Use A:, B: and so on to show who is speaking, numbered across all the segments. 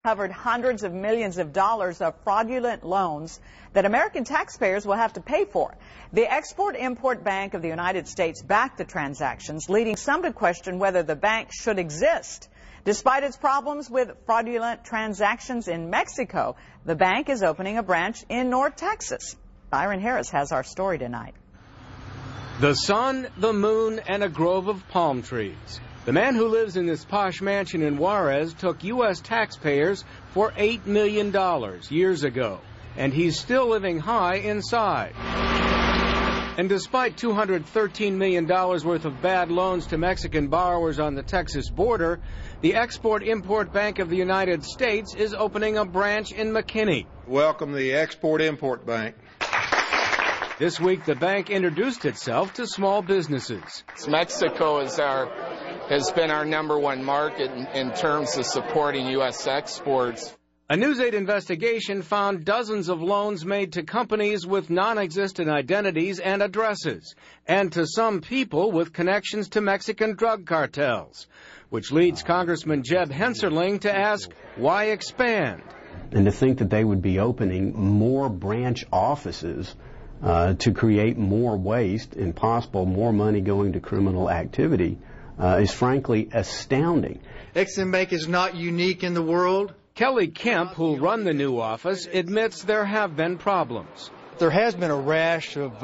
A: Covered hundreds of millions of dollars of fraudulent loans that American taxpayers will have to pay for. The Export-Import Bank of the United States backed the transactions, leading some to question whether the bank should exist. Despite its problems with fraudulent transactions in Mexico, the bank is opening a branch in North Texas. Byron Harris has our story tonight.
B: The sun, the moon, and a grove of palm trees. The man who lives in this posh mansion in Juarez took U.S. taxpayers for $8 million years ago, and he's still living high inside. And despite $213 million worth of bad loans to Mexican borrowers on the Texas border, the Export-Import Bank of the United States is opening a branch in McKinney.
C: Welcome the Export-Import Bank.
B: This week, the bank introduced itself to small businesses.
D: Mexico has been our #1 market in terms of supporting U.S. exports.
B: A News 8 investigation found dozens of loans made to companies with non-existent identities and addresses, and to some people with connections to Mexican drug cartels, which leads Congressman Jeb Hensarling to ask, why expand?
E: And to think that they would be opening more branch offices to create more waste and possible more money going to criminal activity is frankly astounding.
F: Ex-Im Bank is not unique in the world.
B: Kelly Kemp, who'll run the new office, admits there have been problems.
F: There has been a rash of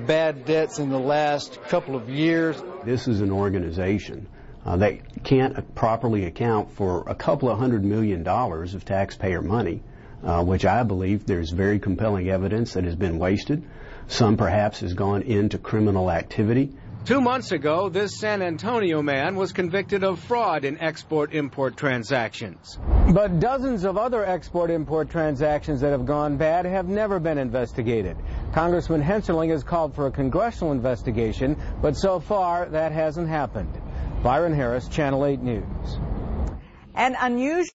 F: bad debts in the last couple of years.
E: This is an organization that can't properly account for a couple of $100 million of taxpayer money, which I believe there's very compelling evidence that has been wasted. Some perhaps has gone into criminal activity.
B: 2 months ago, this San Antonio man was convicted of fraud in export-import transactions. But dozens of other export-import transactions that have gone bad have never been investigated. Congressman Hensarling has called for a congressional investigation, but so far that hasn't happened. Byron Harris, Channel 8 News.
A: An unusual